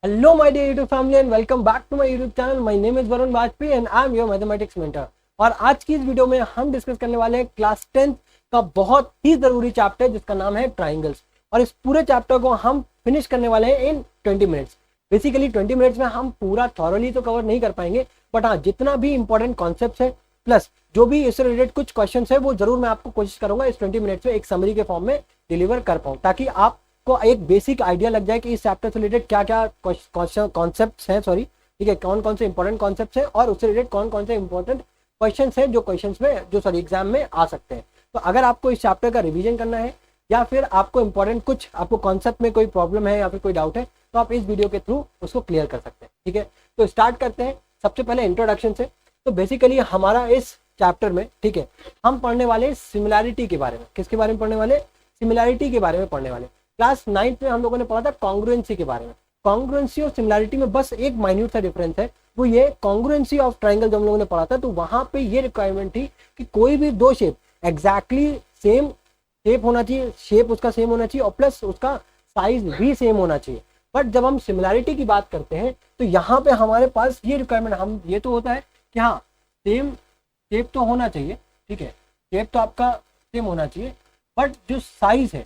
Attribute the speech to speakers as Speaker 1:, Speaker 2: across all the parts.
Speaker 1: Hello, my dear YouTube family, and welcome back to my YouTube channel. My name is Varun Bajpayee and I am your mathematics mentor. और आज की इस video में हम discuss करने वाले हैं क्लास 10th का बहुत ही जरूरी चैप्टर जिसका नाम है ट्राइंगल्स। और इस पूरे चैप्टर को हम फिनिश करने वाले हैं इन 20 मिनट्स। बेसिकली 20 मिनट्स में हम पूरा थॉरली तो कवर नहीं कर पाएंगे, बट हाँ जितना भी इंपॉर्टेंट कॉन्सेप्ट है प्लस जो भी इससे रिलेटेड कुछ क्वेश्चन है वो जरूर मैं आपको कोशिश करूंगा इस 20 मिनट्स में एक समरी के फॉर्म में डिलीवर कर पाऊँ, ताकि आप को एक बेसिक आइडिया लग जाए कि इस चैप्टर से रिलेटेड क्या क्या कॉन्सेप्ट्स हैं, ठीक है, कौन कौन से इंपॉर्टेंट कॉन्सेप्ट्स हैं और उससे रिलेटेड कौन कौन से इंपॉर्टेंट क्वेश्चंस हैं जो क्वेश्चंस में एग्जाम में आ सकते हैं। तो अगर आपको इस चैप्टर का रिवीजन करना है या फिर आपको इंपॉर्टेंट कुछ आपको कॉन्सेप्ट में कोई प्रॉब्लम है या फिर कोई डाउट है तो आप इस वीडियो के थ्रू उसको क्लियर कर सकते हैं। ठीक है, तो स्टार्ट करते हैं सबसे पहले इंट्रोडक्शन से। तो बेसिकली हमारा इस चैप्टर में, ठीक है, हम पढ़ने वाले सिमिलैरिटी के बारे में। किसके बारे में पढ़ने वाले? सिमिलैरिटी के बारे में पढ़ने वाले। क्लास 9th में हम लोगों ने पढ़ा था कॉन्ग्रुएंसी के बारे में। कॉन्ग्रुएंसी और सिमिलैरिटी में बस एक माइन्यूट सा डिफरेंस है, वो ये कॉन्ग्रुएंसी ऑफ ट्राइंगल जो हम लोगों ने पढ़ा था तो वहां पे ये रिक्वायरमेंट थी कि कोई भी दो शेप एग्जैक्टली सेम शेप होना चाहिए, शेप उसका सेम होना चाहिए और प्लस उसका साइज भी सेम होना चाहिए। बट जब हम सिमिलैरिटी की बात करते हैं तो यहाँ पे हमारे पास ये रिक्वायरमेंट हम ये तो होता है कि हाँ सेम शेप तो होना चाहिए, ठीक है, शेप तो आपका सेम होना चाहिए, बट जो साइज है,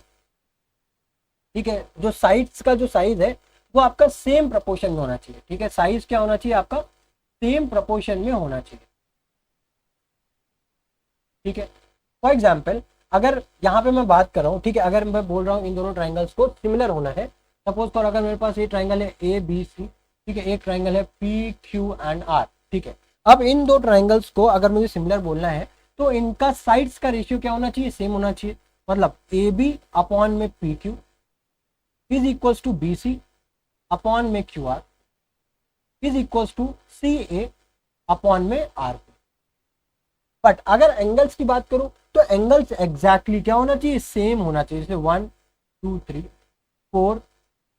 Speaker 1: ठीक है, जो साइड्स का जो साइज है वो आपका सेम प्रोपोर्शन में होना चाहिए। ठीक है, साइज क्या होना चाहिए आपका? सेम प्रोपोर्शन में होना चाहिए। ठीक है, फॉर एग्जाम्पल अगर यहाँ पे मैं बात कर रहा हूँ, ठीक है, अगर मैं बोल रहा हूँ इन दोनों ट्राइंगल्स को सिमिलर होना है, सपोज फॉर अगर मेरे पास ये ट्राइंगल है ए बी सी, ठीक है, एक ट्राइंगल है पी क्यू एंड आर, ठीक है, अब इन दो ट्राइंगल्स को अगर मुझे सिमिलर बोलना है तो इनका साइड्स का रेशियो क्या होना चाहिए? सेम होना चाहिए। मतलब ए बी अपॉन में P Q is equals to B C upon में Q R is equals to C A upon में आर पी। बट अगर एंगल्स की बात करूं तो एंगल्स एग्जैक्टली क्या होना चाहिए? सेम होना चाहिए। जैसे 1 2 3 4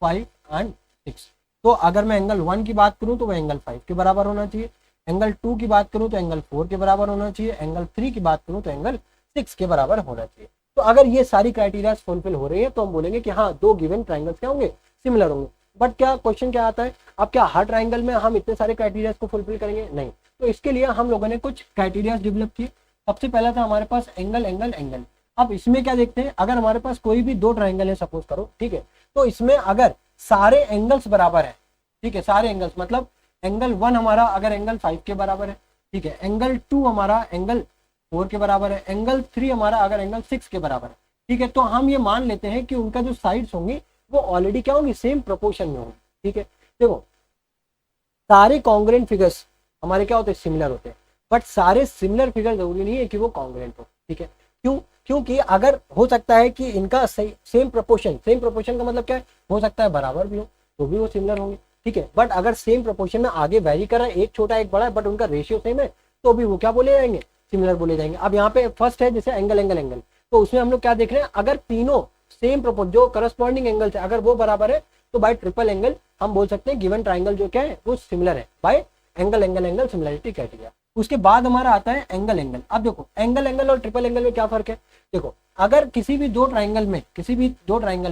Speaker 1: 5 एंड 6। तो अगर मैं एंगल 1 की बात करूं तो वह एंगल 5 के बराबर होना चाहिए, एंगल 2 की बात करूं तो एंगल 4 के बराबर होना चाहिए, एंगल 3 की बात करूं तो एंगल 6 के बराबर होना चाहिए। तो अगर ये सारी क्राइटेरिया फुलफिल हो रही है तो हम बोलेंगे कि हाँ दो गिवन ट्राइंगल्स क्या होंगे? सिमिलर होंगे। बट क्या क्वेश्चन क्या आता है, अब क्या हर ट्राइंगल में हम इतने सारे क्राइटेरिया को फुलफिल करेंगे? नहीं। तो इसके लिए हम लोगों ने कुछ क्राइटेरिया डेवलप किए। सबसे पहला था हमारे पास एंगल एंगल एंगल। अब इसमें क्या देखते हैं, अगर हमारे पास कोई भी दो ट्राइंगल है सपोज करो, ठीक है, तो इसमें अगर सारे एंगल्स बराबर है, ठीक है, सारे एंगल्स मतलब एंगल 1 हमारा अगर एंगल 5 के बराबर है, ठीक है, एंगल 2 हमारा एंगल 4 के बराबर है, एंगल 3 हमारा अगर एंगल 6 के बराबर है, ठीक है, तो हम ये मान लेते हैं कि उनका जो साइड्स होंगी वो ऑलरेडी क्या होंगी? सेम प्रोपोर्शन में होंगी। ठीक है, देखो सारे कॉन्ग्रुएंट फिगर्स हमारे क्या होते हैं? सिमिलर होते हैं। बट सारे सिमिलर फिगर जरूरी नहीं है कि वो कॉन्ग्रुएंट हो। ठीक है, क्यों? क्योंकि अगर हो सकता है कि इनका सेम प्रोपोर्शन का मतलब क्या है? हो सकता है बराबर भी हो तो भी वो सिमिलर होंगे। ठीक है, बट अगर सेम प्रोपोर्शन में आगे वेरी कर रहा है, एक छोटा एक बड़ा है, बट उनका रेशियो सेम है तो भी वो क्या बोले जाएंगे? सिमिलर बोले जाएंगे। अब यहाँ पे फर्स्ट है जैसे एंगल एंगल एंगल, तो उसमें हम लोग क्या देख रहे हैं, अगर तीनों सेम प्रोपोर्शन जो करस्पॉन्डिंग एंगल है अगर वो बराबर है तो बाय ट्रिपल एंगल हम बोल सकते हैं गिवन ट्राइंगल जो क्या है वो सिमिलर है bye angle angle angle similarity criteria. उसके बाद हमारा आता है एंगल एंगल। अब देखो एंगल एंगल और ट्रिपल एंगल में क्या फर्क है? देखो अगर किसी भी दो ट्राइंगल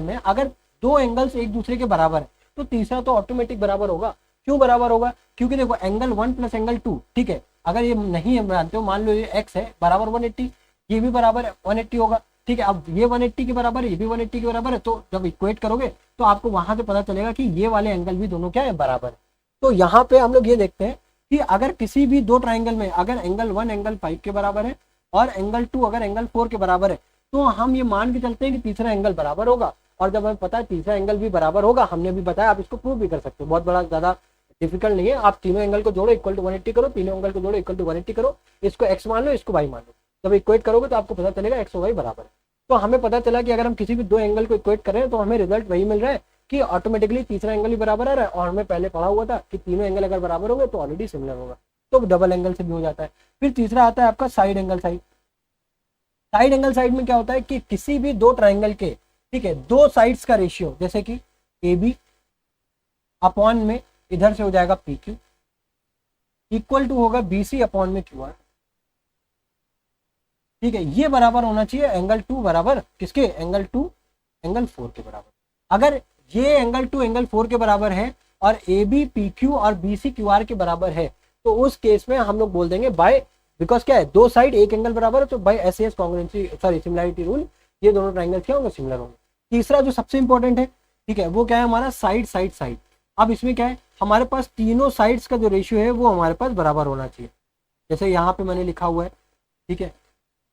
Speaker 1: में अगर दो एंगल्स एक दूसरे के बराबर है तो तीसरा तो ऑटोमेटिक बराबर होगा। क्यों बराबर होगा? क्योंकि देखो एंगल 1 प्लस एंगल 2, ठीक है, अगर ये नहीं है मानते हो, मान लो ये एक्स है बराबर 180, ये भी बराबर 180 होगा। ठीक है, अब ये 180 के बराबर है, ये भी 180 के बराबर है, तो जब इक्वेट करोगे तो आपको वहां से पता चलेगा कि ये वाले एंगल भी दोनों क्या है? बराबर है। तो यहाँ पे हम लोग ये देखते हैं कि अगर किसी भी दो ट्राइंगल में अगर एंगल 1 एंगल 5 के बराबर है और एंगल 2 अगर एंगल 4 के बराबर है तो हम ये मान के चलते हैं कि तीसरा एंगल बराबर होगा। और जब हमें पता है तीसरा एंगल भी बराबर होगा, हमने भी बताया, आप इसको प्रूव भी कर सकते हो, बहुत बड़ा ज्यादा डिफिकल्ट नहीं है। आप तीनों एंगल को जोड़ो इक्वल टू 180 करो, तीनों एंगल को जोड़ो इक्वल टू 180 करो, इसको एक्स मान लो, इसको वाई मान लो, जब इक्वेट करोगे तो आपको पता चलेगा एक्स और वाई बराबर है। तो हमें पता चला कि अगर हम किसी भी दो एंगल को इक्वेट कर रहे हैं तो हमें रिजल्ट वही मिल रहा है कि ऑटोमेटिकली तीसरा एंगल भी बराबर आ रहा है। और हमें पहले पढ़ा हुआ था कि तीनों एंगल अगर बराबर होंगे तो ऑलरेडी सिमिलर होगा, तो डबल एंगल से भी हो जाता है। फिर तीसरा आता है आपका side angle side. Side angle side में क्या होता है कि किसी भी दो ट्राइंगल के, ठीक है, दो साइड्स का रेशियो जैसे कि ए बी अपॉन में इधर से हो जाएगा पी क्यू इक्वल टू होगा बी सी अपॉन में क्यू आर। ठीक है, ये बराबर होना चाहिए एंगल 2 बराबर किसके? एंगल 2 एंगल 4 के बराबर। अगर ये एंगल 2 एंगल 4 के बराबर है और ए बी पी क्यू और बी सी क्यू आर के बराबर है, तो उस केस में हम लोग बोल देंगे बाय, बिकॉज क्या है, दो साइड एक एंगल बराबर है, तो by S S congruency sorry similarity rule ये दोनों ट्राइंगल क्या होंगे, सिमिलर होंगे। तीसरा जो सबसे इंपॉर्टेंट है, ठीक है, वो क्या है हमारा साइड साइड साइड। अब इसमें क्या है, हमारे पास तीनों साइड्स का जो रेशियो है वो हमारे पास बराबर होना चाहिए। जैसे यहाँ पे मैंने लिखा हुआ है, ठीक है,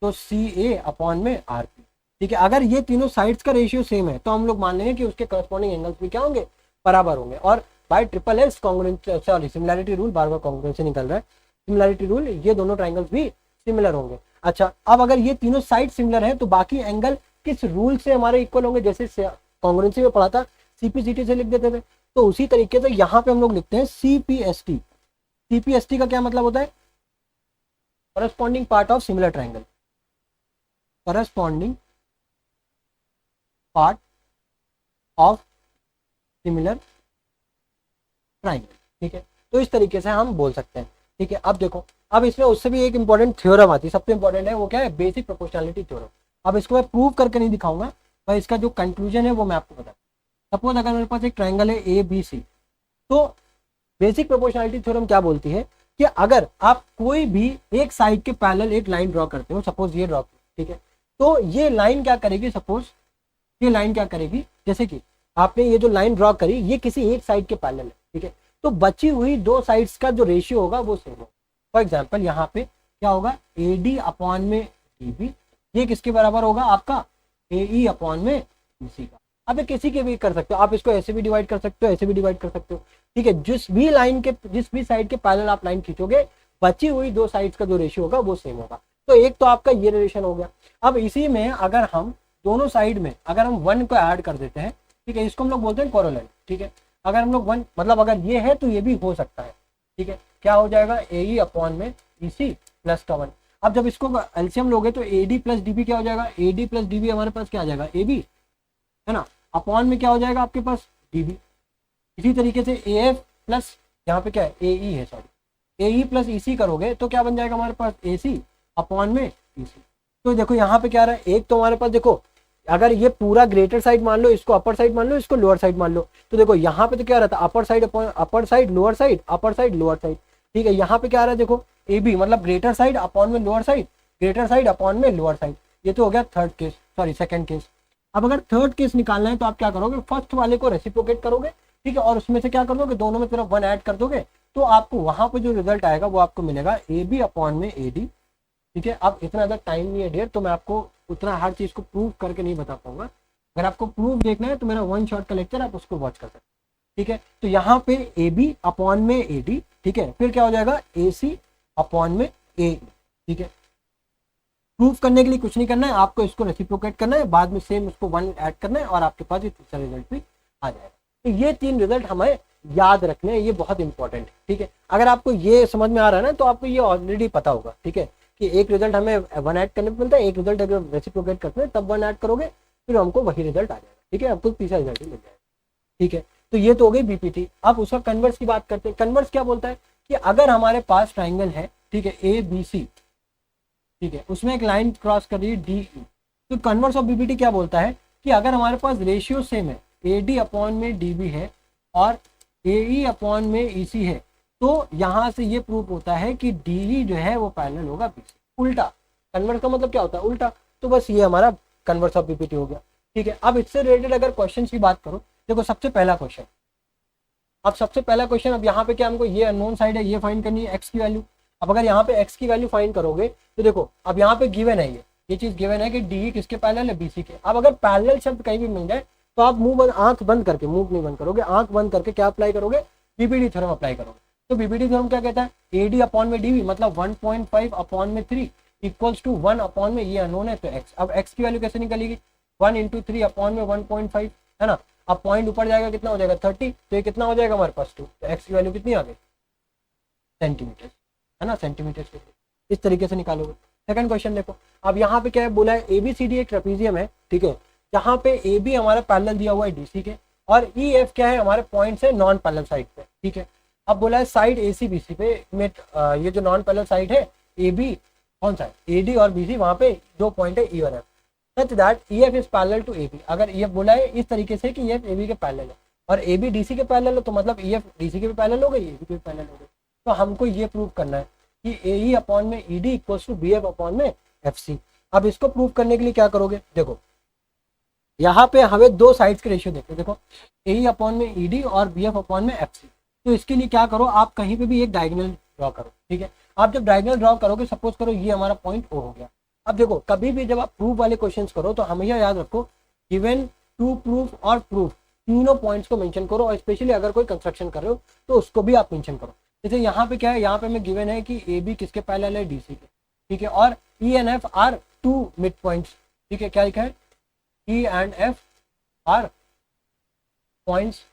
Speaker 1: तो सी ए अपॉन में आर पी, ठीक है। अगर ये तीनों साइड्स का रेशियो सेम है तो हम लोग मान लेंगे कि उसके करस्पॉन्डिंग एंगल्स भी क्या होंगे, बराबर होंगे। और bye triple S congruency sorry similarity rule, बार बार कॉन्ग्रुएंसी निकल रहा है, सिमिलैरिटी रूल, ये दोनों ट्राइंगल्स भी सिमिलर होंगे। अच्छा, अब अगर ये तीनों साइड सिमिलर है तो बाकी एंगल किस रूल से हमारे इक्वल होंगे, जैसे कॉन्ग्रुएंसी में पढ़ा था सीपीसीटी से लिख देते थे, तो उसी तरीके से यहाँ पे हम लोग लिखते हैं सीपीएसटी। सीपीएसटी का क्या मतलब होता है, corresponding part of similar triangle, corresponding part of similar triangle, ठीक है। तो इस तरीके से हम बोल सकते हैं, ठीक है। अब देखो, अब इसमें उससे भी एक इंपॉर्टेंट थ्योरम आती है, सबसे इंपॉर्टेंट है वो क्या है, बेसिक प्रोपोर्शनैलिटी थ्योरम। अब इसको मैं प्रूव करके नहीं दिखाऊंगा, पर इसका जो कंक्लूजन है वो मैं आपको बताऊँ। सपोज अगर मेरे पास एक ट्राइंगल है ए बी सी, तो बेसिक प्रोपोर्शनैलिटी थ्योरम क्या बोलती है कि अगर आप कोई भी एक साइड के पैरेलल एक लाइन ड्रॉ करते हो, सपोज ये ड्रॉ, ठीक है, तो ये लाइन क्या करेगी, सपोज ये लाइन क्या करेगी, जैसे कि आपने ये जो लाइन ड्रॉ करी ये किसी एक साइड के पैरेलल है, ठीक है, तो बची हुई दो साइड्स का जो रेशियो होगा वो सेम होगा। फॉर एग्जांपल यहाँ पे क्या होगा, ए डी अपॉन में डी बी, ये किसके बराबर होगा आपका, ए ई अपॉन में बी सी का। अब ये किसी के भी कर सकते हो, आप इसको ऐसे भी डिवाइड कर सकते हो, ऐसे भी डिवाइड कर सकते हो, ठीक है। जिस भी लाइन के जिस भी साइड के पैरेलल आप लाइन खींचोगे, बची हुई दो साइड्स का जो रेशियो होगा वो सेम होगा। तो एक तो आपका ये रिलेशन हो गया। अब इसी में अगर हम दोनों साइड में अगर हम 1 को ऐड कर देते हैं, ठीक है, इसको हम लोग बोलते हैं कोरोलेंट, ठीक है। अगर हम लोग 1 मतलब अगर ये है तो ये भी हो सकता है, ठीक है, क्या हो जाएगा, ए ई अपॉन में ई सी प्लस का 1। अब जब इसको एलसीएम लोगे तो A D plus D B क्या हो जाएगा, A D plus D B हमारे पास क्या आ जाएगा, ए बी, है ना, अपॉन में क्या हो जाएगा आपके पास, डी बी। इसी तरीके से ए एफ प्लस यहाँ पे क्या है, ए ई है, सॉरी, ए ई प्लस ई सी करोगे तो क्या बन जाएगा हमारे पास, ए सी अपॉन में ई सी। तो देखो यहाँ पे क्या रहा है, एक तो हमारे पास देखो, अगर ये पूरा ग्रेटर साइड मान लो, इसको अपर साइड मान लो, इसको लोअर साइड मान लो, तो देखो यहाँ पे तो क्या रहता है, upper side upon upper side, lower side, upper side lower side, ठीक है। यहाँ पे क्या आ रहा है, देखो ए बी मतलब ग्रेटर साइड अपॉन में lower side, greater side upon में लोअर साइड। ये तो हो गया third case, sorry second case. अब अगर थर्ड केस निकालना है तो आप क्या करोगे, फर्स्ट वाले को रेसिप्रोकेट करोगे, ठीक है, और उसमें से क्या कर दोगे, दोनों में सिर्फ 1 ऐड कर दोगे, तो आपको वहां पे जो रिजल्ट आएगा वो आपको मिलेगा ए बी अपॉन में ए डी, ठीक है। अब इतना ज़्यादा टाइम नहीं है डियर, तो मैं आपको उतना हर चीज़ को प्रूव करके नहीं बता पाऊंगा। अगर आपको प्रूफ देखना है तो मेरा 1 शॉट का लेक्चर आप उसको वॉच कर सकते हैं, ठीक है। तो यहाँ पे ए बी अपॉन में ए डी, ठीक है, फिर क्या हो जाएगा, ए सी अपॉन में ए, ठीक है। प्रूफ करने के लिए कुछ नहीं करना है, आपको इसको रेसिप्रोकेट करना है, बाद में सेम उसको 1 ऐड करना है और आपके पास ये तीसरा रिजल्ट भी आ जाएगा। तो ये 3 रिजल्ट हमें याद रखने हैं, ये बहुत इंपॉर्टेंट है, ठीक है। अगर आपको ये समझ में आ रहा है ना तो आपको ये ऑलरेडी पता होगा, ठीक है, कि एक रिजल्ट हमें 1 ऐड करने पर मिलता है, एक रिजल्ट अगर रेसिप्रोकेट करते हैं तब 1 ऐड करोगे, फिर हमको वही रिजल्ट आ जाएगा, ठीक है, आपको तीसरा रिजल्ट ही मिल जाएगा, ठीक है। तो ये तो हो गई बीपीटी। अब उसका कन्वर्स की बात करते हैं। कन्वर्स क्या बोलता है कि अगर हमारे पास ट्राइंगल है, ठीक है, ए बी सी, ठीक है, उसमें एक लाइन क्रॉस कर रही है डी ई, तो कन्वर्स ऑफ बीपीटी क्या बोलता है कि अगर हमारे पास रेशियो सेम है, ए डी अपॉन में डी बी है और ए ई अपॉन में ई सी है, तो यहाँ से ये प्रूफ होता है कि डी ई जो है वो पैरेलल होगा बी सी। उल्टा, कन्वर्स का मतलब क्या होता है, उल्टा। तो बस ये हमारा कन्वर्स ऑफ बीपीटी हो गया, ठीक है। अब इससे रिलेटेड अगर क्वेश्चन की बात करो, देखो सबसे पहला क्वेश्चन, अब सबसे पहला क्वेश्चन, अब यहाँ पे क्या हमको ये अननोन साइड है, ये फाइंड करनी है एक्स की वैल्यू। अब अगर यहाँ पे एक्स की वैल्यू फाइंड करोगे तो देखो अब यहाँ पे गिवन है, ये चीज गिवन है कि डी किसके पैरेलल है, बीसी के। अब अगर पैरेलल शब्द कहीं भी मिल जाए तो आप आंख बंद करके, मुंह नहीं बंद करोगे, आंख बंद करके क्या अप्लाई करोगे, बीपीटी थ्योरम अप्लाई करोगे। तो बीपीटी थ्योरम क्या कहता है, ए डी अपॉन में डी बी मतलब 1.5 अपॉन में 3 इक्वल्स टू 1 अपॉन में ये अननोन है तो एक्स। अब एक्स की वैल्यू कैसे निकलेगी, 1 इंटू 3 अपॉन में 1.5, है ना। अब पॉइंट ऊपर जाएगा, कितना हो जाएगा 30, तो ये कितना हो जाएगा हमारे पास 2, तो एक्स की वैल्यू कितनी आ गई, सेंटीमीटर, है ना, सेंटीमीटर। इस तरीके से निकालोगे। सेकंड क्वेश्चन देखो, अब यहाँ पे क्या है बोला है, एबीसीडी एक ट्रेपीजियम है, ठीक है, जहाँ पे ए बी हमारा पैरेलल दिया हुआ है डीसी के और ई एफ क्या है हमारे पॉइंट्स है नॉन पैरेलल साइड पे, ठीक है। अब बोला है साइड ए सी बी सी पे में ये जो नॉन पैरेलल साइड है ए बी कौन सा है, ए डी और बी सी, वहाँ पे 2 पॉइंट है ई और F, such that E F is parallel to A B. अगर ई एफ बोला है इस तरीके से कि ई एफ ए बी के पैरेलल है और ए बी डी सी के पैरेलल हो तो मतलब ई एफ डी सी के भी पैरेलल हो गई, ए बी के भी पैरेलल हो गई। तो हमको ये प्रूव करना है कि ए ई अपॉन में E D equals to B F upon में एफ सी। अब इसको प्रूव करने के लिए क्या करोगे, देखो यहाँ पे हमें दो साइड्स के रेशियो देखो, देखो ए ई अपॉन में ई डी और बी एफ अपॉन में एफ सी। तो इसके लिए क्या करो, आप कहीं पे भी एक डायगोनल ड्रॉ करो, ठीक है। आप जब डायगोनल ड्रॉ करोगे, सपोज करो ये हमारा पॉइंट ओ हो गया। अब देखो कभी भी जब आप प्रूफ वाले क्वेश्चंस करो तो हमेशा याद रखो गिवन, टू प्रूफ और प्रूफ तीनों पॉइंट्स को मेंशन करो, और स्पेशली अगर कोई कंस्ट्रक्शन कर रहे हो तो उसको भी आप मेंशन करो। जैसे यहाँ पे क्या है, यहाँ पे हमें गिवन है कि ए बी किसके पैरेलल है, डी सी के, ठीक है, और E and F are two mid points, ठीक है। क्या लिखा है, E and F are points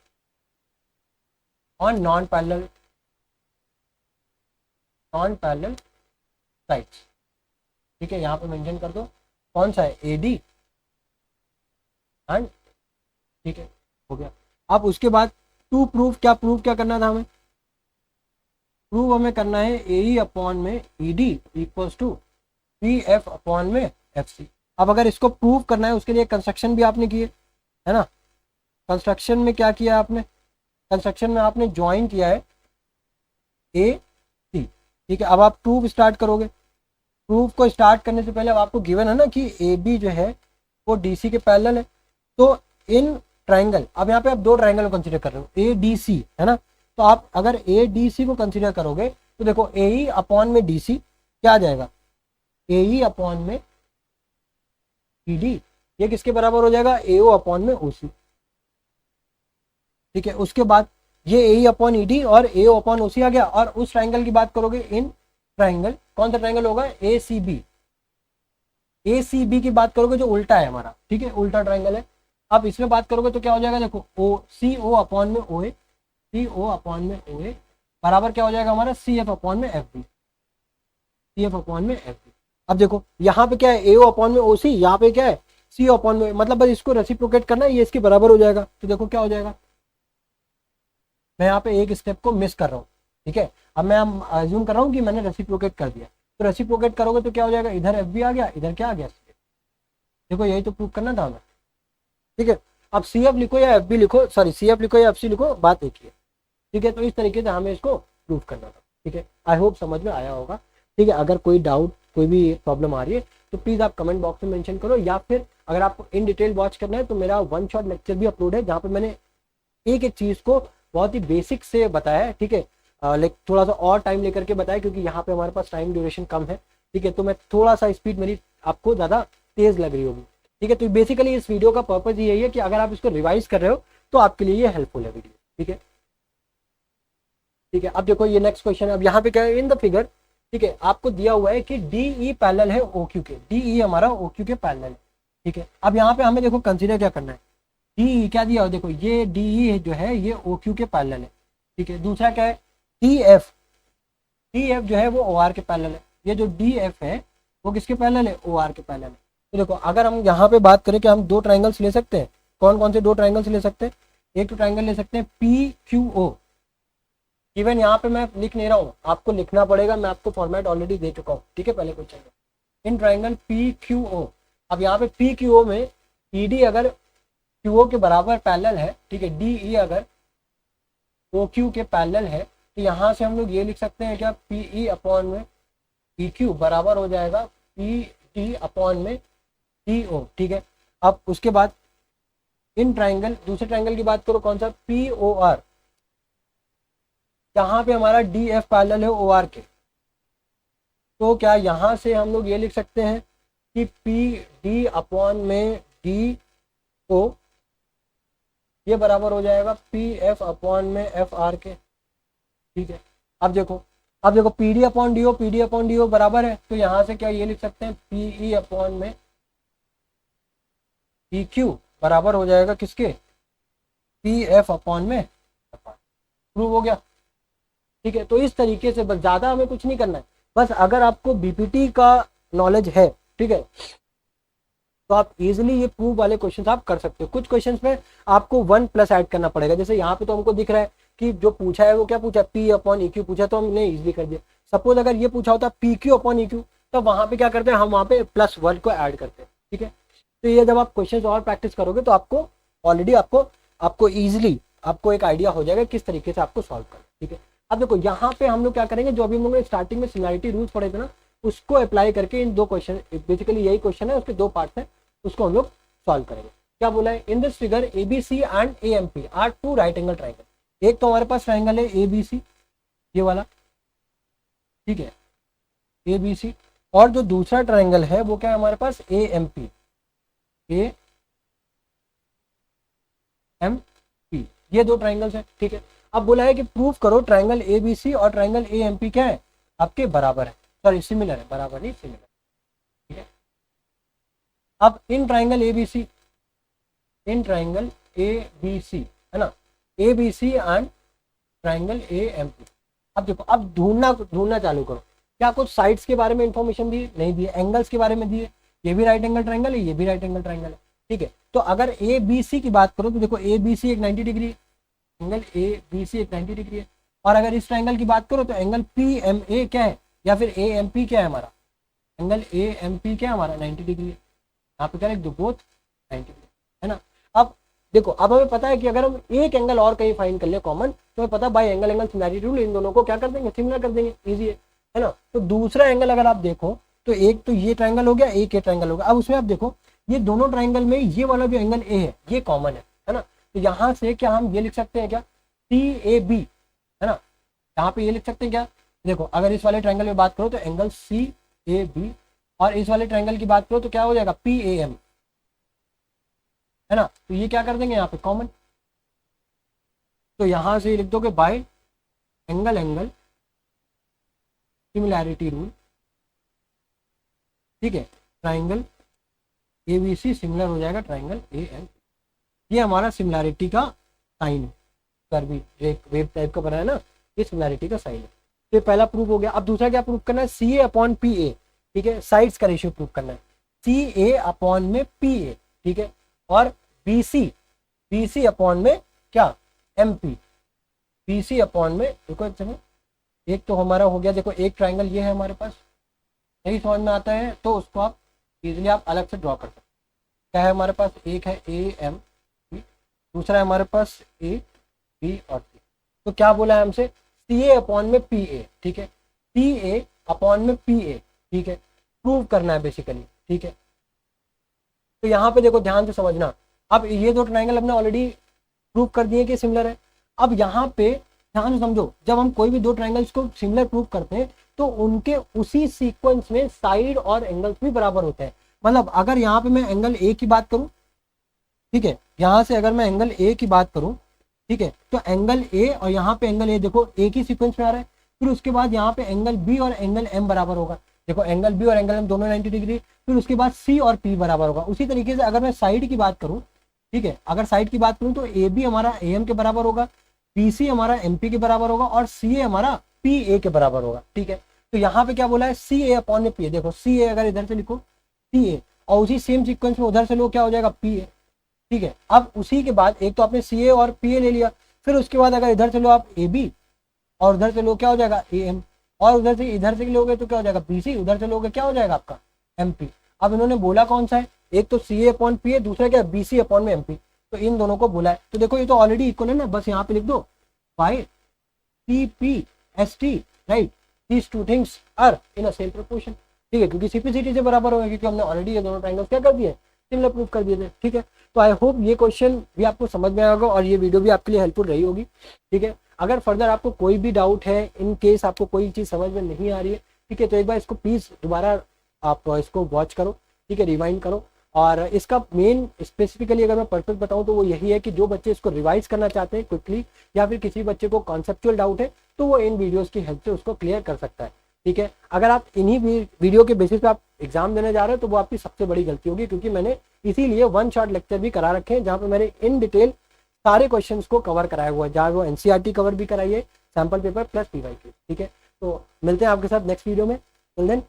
Speaker 1: on non parallel sides, ठीक है। यहाँ पे मेंशन कर दो कौन सा है, ए डी एंड, ठीक है, हो गया। अब उसके बाद टू प्रूफ, क्या प्रूफ क्या करना था हमें, प्रूफ हमें करना है ए ई अपॉन में E D equals to P F upon में एफ सी। अब अगर इसको प्रूफ करना है उसके लिए कंस्ट्रक्शन भी आपने किए है ना। कंस्ट्रक्शन में क्या किया आपने, कंस्ट्रक्शन में आपने ज्वाइन किया है ए सी, ठीक है। अब आप प्रूफ स्टार्ट करोगे। प्रूफ को स्टार्ट करने से पहले अब आपको गिवन है ना कि ए बी जो है वो डी सी के पैरेलल है। तो इन ट्राइंगल, अब यहाँ पे आप दो ट्राइंगल को कंसीडर कर रहे हो, ए डी सी है ना। तो आप अगर ए डी सी को कंसीडर करोगे तो देखो ए ई अपॉन में डी सी क्या आ जाएगा, ए ई अपॉन में ई डी, ये किसके बराबर हो जाएगा, ए ओ अपॉन में ओ सी, ठीक है। उसके बाद ये ए ई अपॉन ई डी और ए ओ अपॉन ओ सी आ गया। और उस ट्राइंगल की बात करोगे, इन ट्राइंगल कौन सा ट्राइंगल होगा, ए सी बी, ए सी बी की बात करोगे जो उल्टा है हमारा, ठीक है, उल्टा ट्राइंगल है। अब इसमें बात करोगे तो क्या हो जाएगा, देखो ओ सी ओ अपॉन में ओ ए, सी ओ अपॉन में ओ ए बराबर क्या हो जाएगा हमारा, सी एफ अपॉन में F B, C F upon में एफ बी। अब देखो यहाँ पे क्या है, ए ओ अपॉन में ओ सी, यहाँ पे क्या है सी अपॉन में, मतलब बस इसको रेसिप्रोकेट करना है, ये इसके बराबर हो जाएगा। तो देखो क्या हो जाएगा, मैं यहाँ पे एक स्टेप को मिस कर रहा हूँ, ठीक है। अब मैं अज्यूम कर रहा हूँ कि मैंने रेसिप्रोकेट कर दिया। तो रेसिप्रोकेट करोगे तो क्या हो जाएगा, इधर एफ बी आ गया, इधर क्या आ गया, देखो यही तो प्रूव करना था हमें, ठीक है। अब सी एफ लिखो या एफ बी लिखो, सॉरी सी एफ लिखो या एफ सी लिखो, बात एक ही है, ठीक है। तो इस तरीके से हमें इसको प्रूव करना था, ठीक है। आई होप समझ में आया होगा, ठीक है। अगर कोई डाउट, कोई भी प्रॉब्लम आ रही है तो प्लीज़ आप कमेंट बॉक्स में मेंशन करो, या फिर अगर आपको इन डिटेल वॉच करना है तो मेरा वन शॉट लेक्चर भी अपलोड है जहाँ पे मैंने एक एक चीज़ को बहुत ही बेसिक से बताया है, ठीक है। लाइक थोड़ा सा और टाइम लेकर के बताया क्योंकि यहाँ पे हमारे पास टाइम ड्यूरेशन कम है, ठीक है। तो मैं थोड़ा सा स्पीड मेरी आपको ज़्यादा तेज़ लग रही होगी, ठीक है। तो बेसिकली इस वीडियो का पर्पज यही है कि अगर आप इसको रिवाइज कर रहे हो तो आपके लिए ये हेल्पफुल है वीडियो, ठीक है, ठीक है। अब देखो ये नेक्स्ट क्वेश्चन है। अब यहाँ पे क्या है, इन द फिगर, ठीक है, आपको दिया हुआ है कि डी ई पैरेलल है ओ क्यू के, डी ई हमारा ओ क्यू के पैरेलल है, ठीक है। अब यहाँ पे हमें देखो कंसीडर क्या करना है, डी क्या दिया हो, देखो ये डी ई जो है ये ओ क्यू के पैरेलल है, ठीक है। दूसरा क्या है, डी एफ, डी एफ जो है वो ओ आर के पैरेलल है। ये जो डी एफ है वो किसके पैरेलल है, ओ आर के पैरेलल है। तो देखो अगर हम यहाँ पे बात करें कि हम दो ट्राइंगल्स ले सकते हैं, कौन कौन से दो ट्राइंगल्स ले सकते हैं, एक तो ट्राइंगल ले सकते हैं पी क्यू ओ। इवन यहाँ पे मैं लिख नहीं रहा हूँ, आपको लिखना पड़ेगा, मैं आपको फॉर्मेट ऑलरेडी दे चुका हूँ, ठीक है, पहले क्वेश्चन में। In triangle P Q O, अब यहाँ पे पी क्यू ओ में ई डी अगर क्यू ओ के बराबर पैरेलल है, ठीक है, डी ई अगर ओ क्यू के पैरेलल है, तो यहाँ से हम लोग ये लिख सकते हैं क्या, पी ई अपॉन में पी क्यू बराबर हो जाएगा पी डी अपॉन में डी ओ, ठीक है। अब उसके बाद इन ट्राइंगल, दूसरे ट्राइंगल की बात करो कौन सा, पी ओ आर, यहाँ पे हमारा डी एफ पैरेलल है ओ आर के। तो क्या यहाँ से हम लोग ये लिख सकते हैं कि पी डी अपॉन में डी ओ ये बराबर हो जाएगा पी एफ अपॉन में एफ आर के, ठीक है। अब देखो P D upon D O, P D upon D O बराबर है, तो यहाँ से क्या ये लिख सकते हैं पी ई अपॉन में पी क्यू बराबर हो जाएगा किसके, पी एफ अपॉन में एफ आर। प्रूव हो गया, ठीक है। तो इस तरीके से बस, ज़्यादा हमें कुछ नहीं करना है, बस अगर आपको बीपीटी का नॉलेज है, ठीक है, तो आप इजीली ये प्रूव वाले क्वेश्चंस आप कर सकते हो। कुछ क्वेश्चंस में आपको 1+ ऐड करना पड़ेगा, जैसे यहाँ पे तो हमको दिख रहा है कि जो पूछा है वो क्या पूछा, पी अपॉन ई क्यू पूछा, तो हमने इजीली कर दिया। सपोज अगर ये पूछा होता P Q upon E Q, तो वहाँ पे क्या करते हैं हम, वहाँ पे +1 को ऐड करते हैं, ठीक है। तो ये जब आप क्वेश्चन और प्रैक्टिस करोगे तो आपको ऑलरेडी आपको ईजिली आपको एक आइडिया हो जाएगा किस तरीके से आपको सॉल्व करना, ठीक है। अब देखो यहाँ पे हम लोग क्या करेंगे, जो अभी हम लोग ने स्टार्टिंग में सिमिलैरिटी रूल्स पढ़े थे ना, उसको अप्लाई करके इन दो क्वेश्चन, बेसिकली यही क्वेश्चन है, उसके दो पार्ट्स हैं, उसको हम लोग सॉल्व करेंगे। क्या बोला है, in this figure ABC and AMP are two right angle triangle. एक तो हमारे पास ट्राइंगल है एबीसी, ये वाला, ठीक है, एबीसी, और जो दूसरा ट्राइंगल है वो क्या है हमारे पास, एएमपी, एएमपी, ये दो ट्राइंगल्स हैं, ठीक है। अब बोला है कि प्रूव करो ट्राइंगल एबीसी और ट्राइंगल एएमपी क्या है, आपके बराबर है, सॉरी सिमिलर है, बराबर नहीं सिमिलर, ठीक है। अब in triangle ABC, in triangle ABC है ना, एबीसी एंड ट्राइंगल एएमपी। अब देखो, अब ढूंढना चालू करो, क्या कुछ साइड्स के बारे में इंफॉर्मेशन दी, नहीं दी, एंगल्स के बारे में दिए, ये भी राइट एंगल ट्राइंगल है, ये भी राइट एंगल ट्राइंगल है, ठीक है। तो अगर ए बी सी की बात करो तो देखो ए बी सी एक 90 डिग्री है, एंगल ए बी सी एक 90 डिग्री है, और अगर इस ट्राइंगल की बात करो तो एंगल पी एम ए क्या है, या फिर ए एम पी क्या है हमारा, एंगल ए एम पी क्या है हमारा, 90 डिग्री है। यहाँ पे क्या लिख दो, बोथ 90 डिग्री, है ना। अब देखो, अब हमें पता है कि अगर हम एक एंगल और कहीं फाइंड कर ले कॉमन, तो हमें पता by angle angle similarity rule, इन दोनों को क्या कर देंगे, सिमिलर कर देंगे, इजी है ना। तो दूसरा एंगल अगर आप देखो तो एक तो ये ट्राइंगल हो गया, एक ये ट्राइंगल हो गया। अब उसमें आप देखो, ये दोनों ट्राइंगल में ये वाला जो एंगल ए है ये कॉमन है ना। तो यहाँ से क्या हम ये लिख सकते हैं क्या, सी ए बी, है ना, यहाँ पे ये लिख सकते हैं क्या, देखो अगर इस वाले ट्राइंगल में बात करो तो एंगल सी ए बी, और इस वाले ट्राइंगल की बात करो तो क्या हो जाएगा, पी ए एम, है ना। तो ये क्या कर देंगे यहाँ पे कॉमन, तो यहाँ से लिख दोगे bye angle angle similarity rule, ठीक है, ट्राइंगल एबीसी सिमिलर हो जाएगा ट्राइंगल ए एम, ये हमारा सिमिलैरिटी का साइन है, कर्वी वेव टाइप का बना है ना, ये सिमिलैरिटी का साइन है। तो ये पहला प्रूफ हो गया। अब दूसरा क्या प्रूफ करना है, सी ए अपॉन पी ए, ठीक है, साइड्स का रेशियो प्रूफ करना है, सी ए अपॉन में पी ए, ठीक है, और बी सी अपॉन में क्या, M P, B C upon में, देखो एक तो हमारा हो गया, देखो एक ट्राइंगल ये है हमारे पास, नहीं समझ में आता है तो उसको आप इजीली आप अलग से ड्रॉ कर सकते हैं। क्या है हमारे पास, एक है ए एम पी, दूसरा है हमारे पास ए बी और सी। तो क्या बोला है हमसे, सी ए अपॉन में पी ए, ठीक है, सी ए अपॉन में पी ए, ठीक है, प्रूव करना है बेसिकली, ठीक है। तो यहाँ पे देखो ध्यान से समझना, अब ये दो ट्राइंगल हमने ऑलरेडी प्रूव कर दिए कि सिमिलर है। अब यहाँ पे ध्यान से समझो, जब हम कोई भी दो ट्राइंगल्स को सिमिलर प्रूव करते हैं तो उनके उसी सीक्वेंस में साइड और एंगल्स भी बराबर होते हैं। मतलब अगर यहाँ पे मैं एंगल ए की बात करूँ, ठीक है, यहाँ से अगर मैं एंगल ए की बात करूँ, ठीक है, तो एंगल ए और यहाँ पे एंगल ए देखो एक ही सीक्वेंस में आ रहा है, फिर उसके बाद यहाँ पे एंगल बी और एंगल एम बराबर होगा, देखो एंगल बी और एंगल एम दोनों 90 डिग्री, फिर उसके बाद सी और पी बराबर होगा। उसी तरीके से अगर मैं साइड की बात करूँ, ठीक है, अगर साइड की बात करूँ तो ए बी हमारा ए एम के बराबर होगा, पी सी हमारा एम पी के बराबर होगा, और सी ए हमारा पी ए के बराबर होगा, ठीक है। तो यहाँ पे क्या बोला है, सी ए अपॉन में पी ए, देखो सी ए अगर इधर से लिखो सी ए, और उसी सेम सीक्वेंस में उधर से लो, क्या हो जाएगा, पी ए, ठीक है। अब उसी के बाद एक तो आपने सी ए और पी ए ले लिया, फिर उसके बाद अगर इधर से लो आप ए बी, और उधर से लो क्या हो जाएगा ए एम, और उधर से इधर से लोगे तो क्या हो जाएगा बी सी, उधर से लोगे क्या हो जाएगा आपका एम पी। अब इन्होंने बोला कौन सा है, एक तो सी ए अपॉन पी ए, दूसरा क्या बी सी अपॉन में एम पी, तो इन दोनों को बोला है। तो देखो ये तो ऑलरेडी इक्वल है ना, बस यहाँ पे लिख दो by C P S T, right, these two things are in a same proportion, ठीक है, क्योंकि सीपीसीटी से बराबर होगा, क्योंकि हमने ऑलरेडी ये दोनों ट्रायंगल्स क्या कर दिए, सिमिलर प्रूफ कर दिए थे, ठीक है। तो आई होप ये क्वेश्चन भी आपको समझ में आया होगा और ये वीडियो भी आपके लिए हेल्पफुल रही होगी, ठीक है। अगर फर्दर आपको कोई भी डाउट है, इन केस आपको कोई चीज़ समझ में नहीं आ रही है, ठीक है, तो एक बार इसको प्लीज़ दोबारा आप इसको वॉच करो, ठीक है, रिवाइंड करो। और इसका मेन स्पेसिफिकली अगर मैं पर्पस बताऊं तो वो यही है कि जो बच्चे इसको रिवाइज करना चाहते हैं क्विकली, या फिर किसी बच्चे को कॉन्सेप्चुअल डाउट है, तो वो इन वीडियोस की हेल्प से उसको क्लियर कर सकता है, ठीक है। अगर आप इन्हीं वीडियो के बेसिस पे आप एग्जाम देने जा रहे हो तो वो आपकी सबसे बड़ी गलती होगी, क्योंकि मैंने इसीलिए वन शॉट लेक्चर भी करा रखे हैं, जहाँ पे मैंने इन डिटेल सारे क्वेश्चंस को कवर कराया हुआ है, जहाँ वो एनसीईआरटी कवर भी कराइए, सैम्पल पेपर प्लस पीवाईक्यू, ठीक है। तो मिलते हैं आपके साथ नेक्स्ट वीडियो में, टिल देन